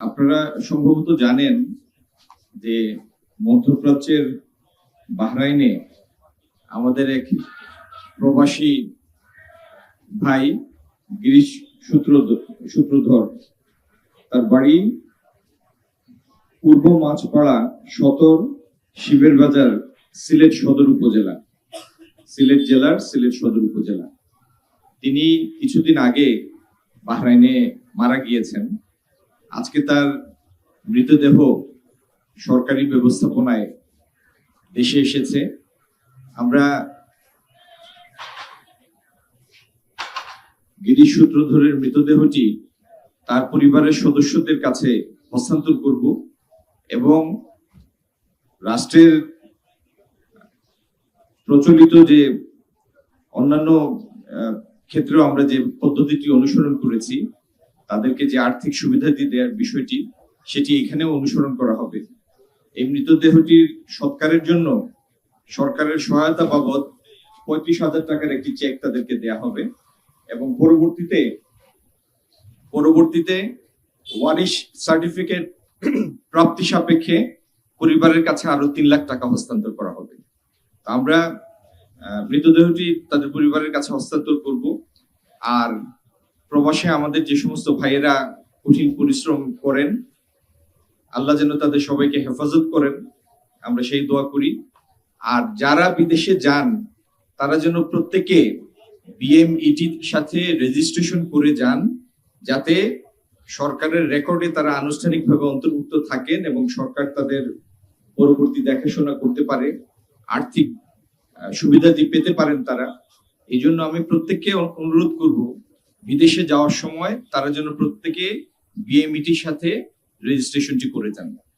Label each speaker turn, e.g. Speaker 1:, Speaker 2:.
Speaker 1: আপনারা সম্ভবত জানেন যে মধ্যপ্রাচ্যের বাহরাইনে আমাদের এক প্রবাসী ভাই গিরিশ সূত্রধর, তার বাড়ি পূর্ব মাছপাড়া সদর শিবের বাজার, সিলেট সদর উপজেলা, সিলেট জেলার সিলেট সদর উপজেলা। তিনি কিছুদিন আগে বাহরাইনে মারা গিয়েছেন। আজকে তার মৃতদেহ সরকারি ব্যবস্থাপনায় দেশে এসেছে। আমরা গিরিশ সূত্রধরের মৃতদেহটি তার পরিবারের সদস্যদের কাছে হস্তান্তর করব এবং রাষ্ট্রের প্রচলিত যে অন্যান্য ক্ষেত্রেও আমরা যে পদ্ধতিটি অনুসরণ করেছি, তাদেরকে যে আর্থিক সুবিধা দিয়ে দেওয়ার বিষয়টি, সেটি এখানেও অনুসরণ করা হবে। এই মৃতদেহটির সৎকারের জন্য সরকারের সহায়তা বাবদ 35,000 টাকার একটি চেক তাদেরকে দেয়া হবে এবং পরবর্তীতে ওয়ারিশ সার্টিফিকেট প্রাপ্তি সাপেক্ষে পরিবারের কাছে আরো 3 লাখ টাকা হস্তান্তর করা হবে। আমরা মৃতদেহটি তাদের পরিবারের কাছে হস্তান্তর করব। আর প্রবাসে আমাদের যে সমস্ত ভাইয়েরা কঠিন পরিশ্রম করেন, আল্লাহ যেন তাদের সবাইকে হেফাজত করেন, আমরা সেই দোয়া করি। আর যারা বিদেশে যান, তারা যেন প্রত্যেকে বিএমইটির সাথে রেজিস্ট্রেশন করে যান, যাতে সরকারের রেকর্ডে তারা আনুষ্ঠানিকভাবে অন্তর্ভুক্ত থাকেন এবং সরকার তাদের পরবর্তী দেখাশোনা করতে পারে, আর্থিক সুবিধা পেতে পারেন তারা। এই জন্য আমি প্রত্যেককে অনুরোধ করব, বিদেশে যাওয়ার সময় তারা যেন প্রত্যেকে বিএমইটির সাথে রেজিস্ট্রেশনটি করে যান।